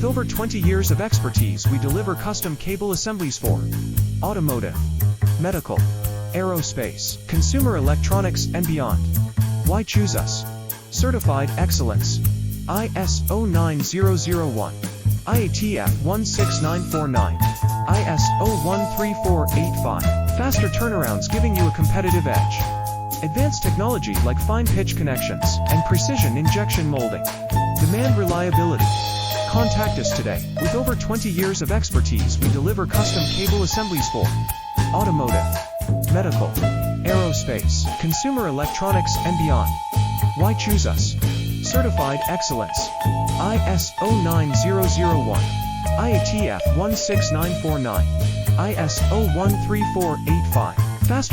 With over 20 years of expertise, we deliver custom cable assemblies for automotive, medical, aerospace, consumer electronics, and beyond. Why choose us? Certified excellence. ISO9001, IATF 16949, ISO 13485. Faster turnarounds giving you a competitive edge. Advanced technology like fine pitch connections and precision injection molding. Demand reliability. Contact us today. With over 20 years of expertise, we deliver custom cable assemblies for automotive, medical, aerospace, consumer electronics, and beyond. Why choose us? Certified excellence. ISO 9001, IATF 16949, ISO 13485. Faster